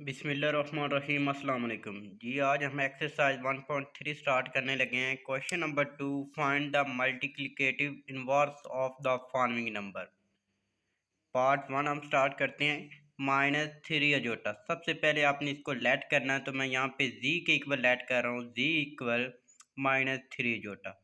बिस्मिल्लाहिर्रहमानिर्रहीम अस्सलाम वालेकुम जी। आज हम एक्सरसाइज 1.3 स्टार्ट करने लगे हैं। Question number 2, find the multiplicative inverse of the following number. Part 1 हम स्टार्ट करते हैं। -3 अजोटा। सबसे पहले आपने इसको लेट करना है, तो मैं यहाँ पे z के इक्वल लेट कर रहा हूँ। z equal -3 अजोटा।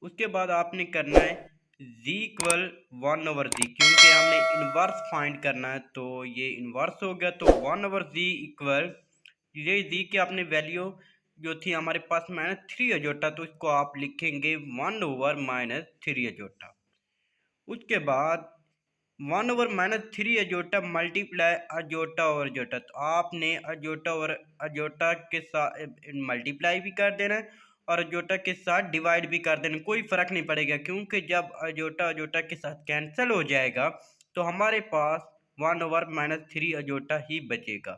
उसके बाद आपने करना है z इक्वल 1/z, क्योंकि हमने इन्वर्स फाइंड करना है, तो ये इन्वर्स हो गया। तो 1/z इक्वल ये z की आपने वैल्यू जो थी हमारे पास -3 अजोटा, तो इसको आप लिखेंगे 1/-3 अजोटा। उसके बाद 1/-3 अजोटा मल्टीप्लाई अजोटा और अजोटा, तो आपने अजोटा और अजोटा के साथ मल्टीप्लाई भी कर देना है और अजोटा के साथ डिवाइड भी कर देना। कोई फ़र्क नहीं पड़ेगा, क्योंकि जब अजोटा अजोटा के साथ कैंसिल हो जाएगा तो हमारे पास 1/-3 अजोटा ही बचेगा।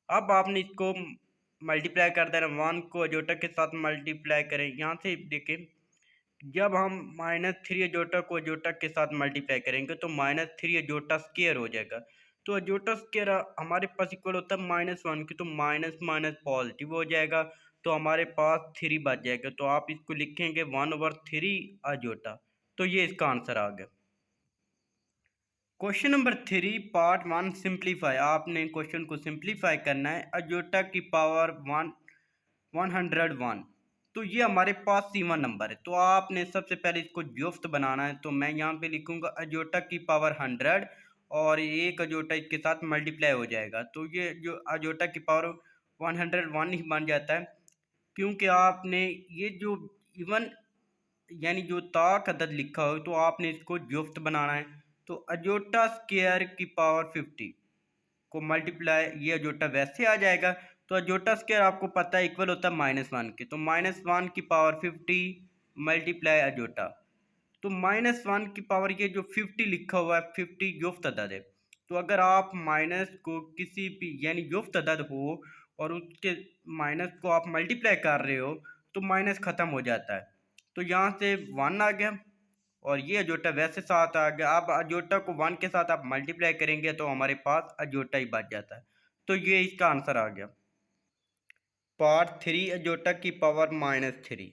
अब आपने इसको मल्टीप्लाई कर देना। 1 को अजोटा के साथ मल्टीप्लाई करें, यहाँ से देखें, जब हम -3 अजोटा को अजोटा के साथ मल्टीप्लाई करेंगे तो -3 अजोटा स्क्वायर हो जाएगा। तो अजोटा स्क्वायर हमारे पास इक्वल होता है -1 की, तो माइनस माइनस पॉजिटिव हो जाएगा, तो हमारे पास 3 बच जाएगा। तो आप इसको लिखेंगे 1/3 अजोटा। तो ये इसका आंसर आ गया। Question number 3, part 1, simplify. आपने क्वेश्चन को सिंप्लीफाई करना है। अजोटा की पावर 101, तो ये हमारे पास इवन नंबर है, तो आपने सबसे पहले इसको जुफ्त बनाना है। तो मैं यहाँ पे लिखूंगा अजोटा की पावर 100 और एक अजोटा इसके साथ मल्टीप्लाई हो जाएगा, तो ये जो अजोटा की पावर 101 ही बन जाता है। क्योंकि आपने ये जो इवन यानी जो ताक अदद लिखा हो, तो आपने इसको जुफ्त बनाना है। तो अजोटा स्क्वायर की पावर 50 को मल्टीप्लाई, ये अजोटा वैसे आ जाएगा। तो अजोटा स्क्वायर आपको पता है इक्वल होता है -1 के, तो -1 की पावर 50 मल्टीप्लाई अजोटा। तो -1 की पावर ये जो 50 लिखा हुआ है, 50 जुफ्त अदद है। तो अगर आप माइनस को किसी भी यानी जुफ्त अदद हो और उसके माइनस को आप मल्टीप्लाई कर रहे हो, तो माइनस ख़त्म हो जाता है। तो यहाँ से 1 आ गया और ये अजोटा वैसे साथ आ गया। अब अजोटा को 1 के साथ आप मल्टीप्लाई करेंगे तो हमारे पास अजोटा ही बच जाता है। तो ये इसका आंसर आ गया। पार्ट 3, अजोटा की पावर -3।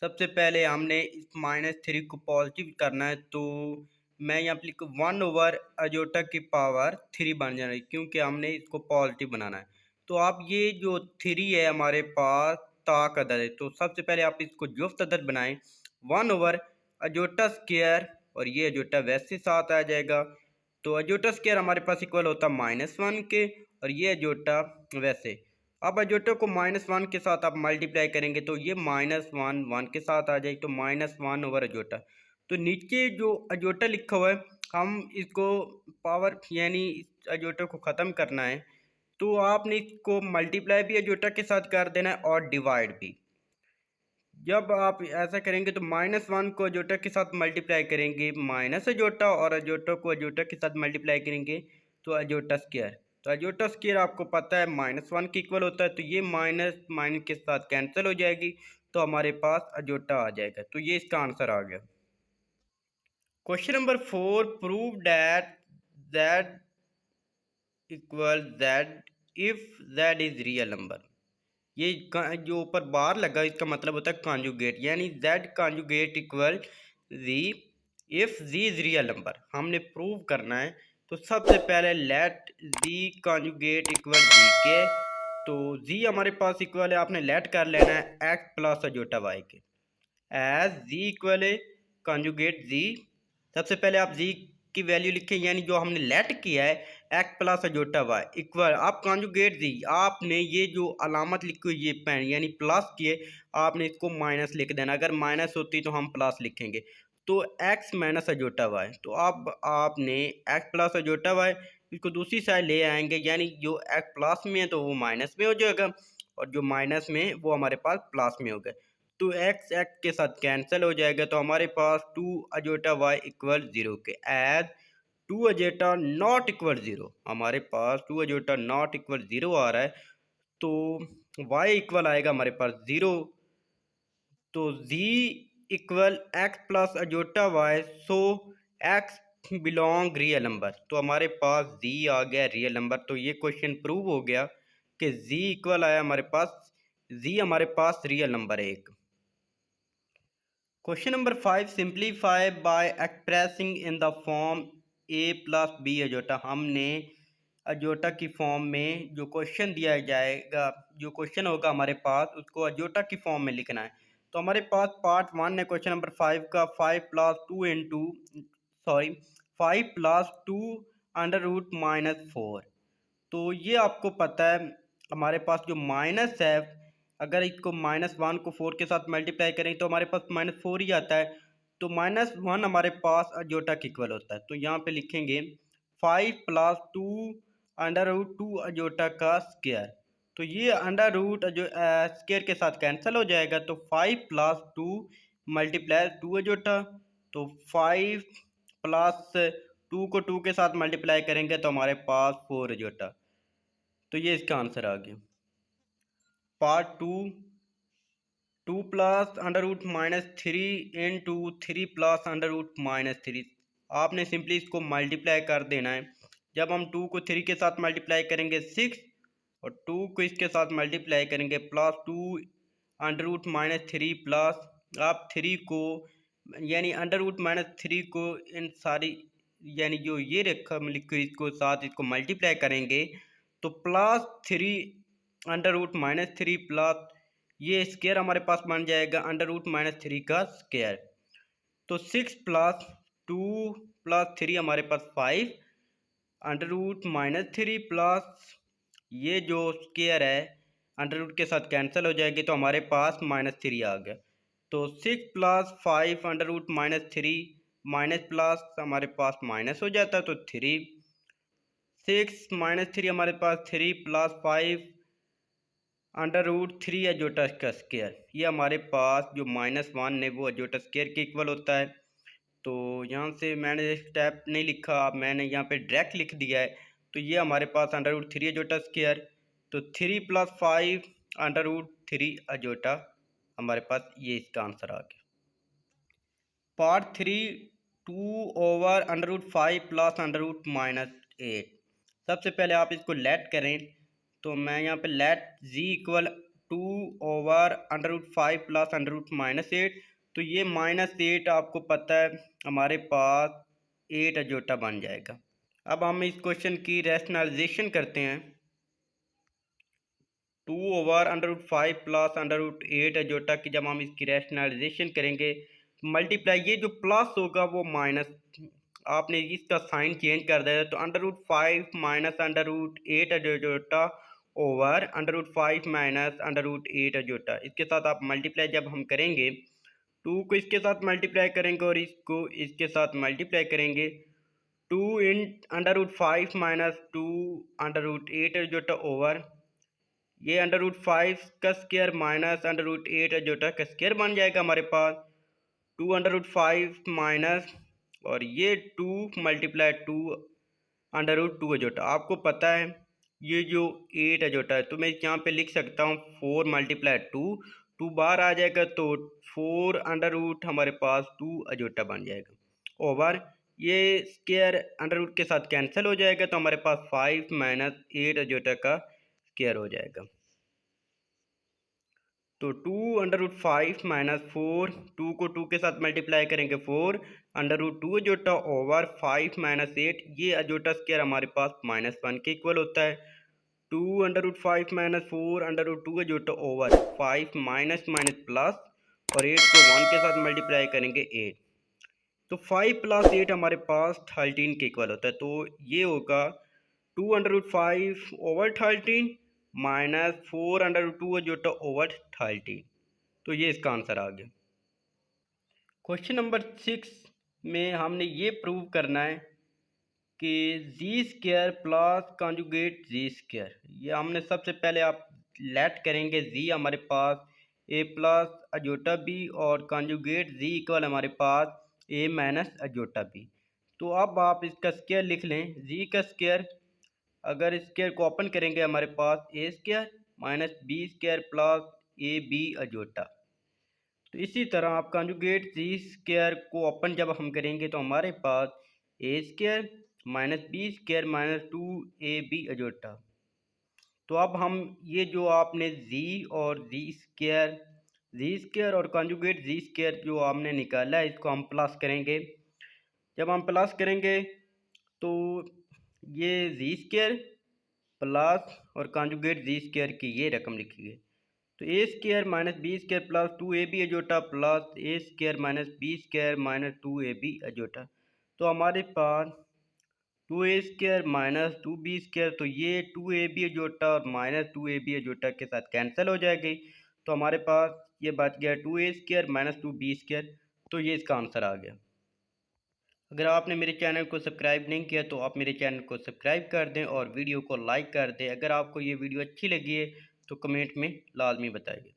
सबसे पहले हमने इस -3 को पॉजिटिव करना है, तो मैं यहाँ पे लिखूँ 1 अजोटा की पावर 3 बन जाना है, क्योंकि हमने इसको पॉजिटिव बनाना है। तो आप ये जो 3 है हमारे पास ताक अदद है, तो सबसे पहले आप इसको जुफ्त अदद बनाएं। 1 अजोटा स्क्वायर और ये अजोटा वैसे साथ आ जाएगा। तो अजोटा स्क्वायर हमारे पास इक्वल होता है -1 के और ये अजोटा वैसे। अब अजोटा को -1 के साथ आप मल्टीप्लाई करेंगे तो ये -1 1 के साथ आ जाएगी, तो -1 अजोटा। तो नीचे जो अजोटा लिखा हुआ है, हम इसको पावर यानी इस अजोटा को ख़त्म करना है, तो आपने इसको मल्टीप्लाई भी अजोटा के साथ कर देना है और डिवाइड भी। जब आप ऐसा करेंगे तो -1 को अजोटा के साथ मल्टीप्लाई करेंगे माइनस अजोटा, और अजोटा को अजोटा के साथ मल्टीप्लाई करेंगे तो अजोटा स्क्वायर। तो अजोटा स्क्वायर आपको पता है -1 के इक्वल होता है, तो ये माइनस माइनस के साथ कैंसिल हो जाएगी, तो हमारे पास अजोटा आ जाएगा। तो ये इसका आंसर आ गया। Question number 4, prove that z equal z if z is real number. ये जो ऊपर बार लगा इसका मतलब होता है कॉन्जुगेट, यानी z conjugate equal z if z is real number. हमने प्रूव करना है, तो सबसे पहले let z conjugate equal z के। तो z हमारे पास इक्वल है, आपने लेट कर लेना है x प्लस अजोटा y के। एज z इक्वल है कॉन्जुगेट z। सबसे पहले आप z की वैल्यू लिखें, यानी जो हमने लेट किया है x plus iota y equal, आप कॉन्जुगेट दी, आपने ये जो अलामत लिखी हुई ये पेन यानी प्लस किए, आपने इसको माइनस लिख देना। अगर माइनस होती तो हम प्लस लिखेंगे। तो एक्स माइनस अजोटा वाई, तो अब आपने एक्स प्लस अजोटा वाई इसको दूसरी साइड ले आएंगे, यानी जो एक्स प्लस में है तो वो माइनस में हो जाएगा और जो माइनस में है वो हमारे पास प्लस में होगा। तो एक्स एक्स के साथ कैंसिल हो जाएगा, तो हमारे पास 2 अजोटा वाई इक्वल 0 के। एज 2 अजोटा नॉट इक्वल 0, हमारे पास 2 अजोटा नॉट इक्वल 0 आ रहा है, तो y इक्वल आएगा हमारे पास 0। तो z equal x plus अजोटा y, सो x बिलोंग रियल नंबर, तो हमारे पास जी आ गया रियल नंबर। तो ये क्वेश्चन प्रूव हो गया कि जी इक्वल आया हमारे पास, जी हमारे पास रियल नंबर है एक। Question number 5, simplify by expressing in the form a plus b iota. हमने अजोटा की फॉर्म में जो क्वेश्चन दिया जाएगा, जो क्वेश्चन होगा हमारे पास, उसको अजोटा की फॉर्म में लिखना है। तो हमारे पास पार्ट 1 है क्वेश्चन नंबर 5 का, 5 अंडर रूट माइनस 4। तो ये आपको पता है हमारे पास जो माइनस है, अगर इसको -1 को 4 के साथ मल्टीप्लाई करें तो हमारे पास -4 ही आता है। तो -1 हमारे पास अजोटा के इक्वल होता है। तो यहाँ पे लिखेंगे 5 + 2 अंडर रूट 2 अजोटा का स्क्वायर। तो ये अंडर रूट जो स्क्वायर के साथ कैंसिल हो जाएगा। तो 5 + 2 × 2 अजोटा। तो 5 + 2 को 2 के साथ मल्टीप्लाई करेंगे तो हमारे पास 4 अजोटा। तो ये इसका आंसर आ गया। Part 2, 2 + under root -3 × 3 + under root -3। आपने सिंपली इसको मल्टीप्लाई कर देना है। जब हम 2 को 3 के साथ मल्टीप्लाई करेंगे 6, और 2 को इसके साथ मल्टीप्लाई करेंगे +2 अंडर रूट -3 प्लस, आप 3 को यानी अंडर रूट -3 को इन सारी यानी जो ये रकम लिखी इसको साथ इसको मल्टीप्लाई करेंगे तो +3 अंडर रूट -3 प्लस ये स्क्वायर हमारे पास बन जाएगा अंडर रूट -3 का स्क्वायर। तो 6 + 2 + 3 हमारे पास 5 अंडर रूट -3 प्लस ये जो स्क्वायर है अंडर रूट के साथ कैंसिल हो जाएगी तो हमारे पास -3 आ गया। तो 6 + 5 अंडर रूट -3 माइनस प्लस हमारे पास माइनस हो जाता है तो 3, 6 - 3 हमारे पास 3 + 5 अंडर रूट 3 अजोटा का स्क्वायर। ये हमारे पास जो -1 है वो अजोटा स्क्वायर के इक्वल होता है। तो यहाँ से मैंने स्टेप नहीं लिखा, मैंने यहाँ पे डायरेक्ट लिख दिया है। तो ये हमारे पास अंडर रूट 3 अजोटा स्क्वायर। तो 3 + 5 अंडर रूट 3 अजोटा हमारे पास ये इसका आंसर आ गया। Part 3, 2/√5 + under root -8। सबसे पहले आप इसको लेट करें। तो मैं यहाँ पे लेट जी इक्वल 2/√5 + अंडर रूट -8। तो ये -8 आपको पता है हमारे पास 8 अजोटा बन जाएगा। अब हम इस क्वेश्चन की रैशनलाइजेशन करते हैं। 2/√5 + अंडर रूट 8 अजोटा की जब हम इसकी रैशनलाइजेशन करेंगे मल्टीप्लाई, ये जो प्लस होगा वो माइनस, आपने इसका साइन चेंज कर दिया तो under root 5 - under root 8 iota over under root 5 - under root 8 iota. इसके साथ आप मल्टीप्लाई जब हम करेंगे 2 को इसके साथ मल्टीप्लाई करेंगे और इसको इसके साथ मल्टीप्लाई करेंगे 2 in under root 5 - 2 under root 8 iota over ये अंडर रूट 5 का square minus under root 8 iota का स्क्वायर बन जाएगा हमारे पास। 2 अंडर रूट 5 माइनस और ये 2 × 2 अंडर रूट 2 अजोटा। आपको पता है ये जो 8 अजोटा है तो मैं यहाँ पे लिख सकता हूँ 4 × 2, 2 बाहर आ जाएगा तो 4 अंडर रूट हमारे पास 2 अजोटा बन जाएगा ओवर ये स्क्वायर अंडर रूट के साथ कैंसिल हो जाएगा तो हमारे पास 5 - 8 अजोटा का स्क्वायर हो जाएगा। तो 2 अंडर रूट 5 - 4, 2 को 2 के साथ मल्टीप्लाई करेंगे 4 अंडर रूट 2 अजोटा ओवर 5 - 8, ये अजोटा स्क्वायर हमारे पास -1 के इक्वल होता है। 2 under root 5 - 4 under root 2 iota over 5 minus minus plus और 8 को 1 के साथ मल्टीप्लाई करेंगे 8। तो 5 + 8 हमारे पास 13 के इक्वल होता है। तो ये होगा 2 under root 5 over 13 -4 under root 2 iota over 13। तो ये इसका आंसर आ गया। क्वेश्चन नंबर 6 में हमने ये प्रूव करना है कि जी square plus conjugate z square. ये हमने सबसे पहले आप लेट करेंगे जी हमारे पास ए प्लस अजोटा बी और कॉन्जुगेट जी इक्वल हमारे पास ए माइनस अजोटा बी। तो अब आप इसका स्क्वायर लिख लें। जी का स्क्वायर अगर स्क्वायर को ओपन करेंगे हमारे पास a square minus b square plus a b अजोटा। तो इसी तरह आप कॉन्जुगेट जी स्क्वायर को ओपन जब हम करेंगे तो हमारे पास a square minus b square minus 2ab अजोटा। तो अब हम ये जो आपने जी स्क्वायर और कॉन्जुगेट जी स्क्वायर जो आपने निकाला है इसको हम प्लस करेंगे। जब हम प्लस करेंगे तो ये जी स्क्वायर प्लस और कॉन्जुगेट जी स्क्वायर की ये रकम लिखी गई। तो a square minus b square plus 2ab अजोटा plus a square minus b square minus 2ab अजोटा। तो हमारे पास 2a² माइनस 2b², तो ये 2ab अजोटा और माइनस 2ab अजोटा के साथ कैंसिल हो जाएगी। तो हमारे पास ये बच गया 2a² माइनस 2b²। तो ये इसका आंसर आ गया। अगर आपने मेरे चैनल को सब्सक्राइब नहीं किया तो आप मेरे चैनल को सब्सक्राइब कर दें और वीडियो को लाइक कर दें। अगर आपको ये वीडियो अच्छी लगी है तो कमेंट में लाजमी बताइए।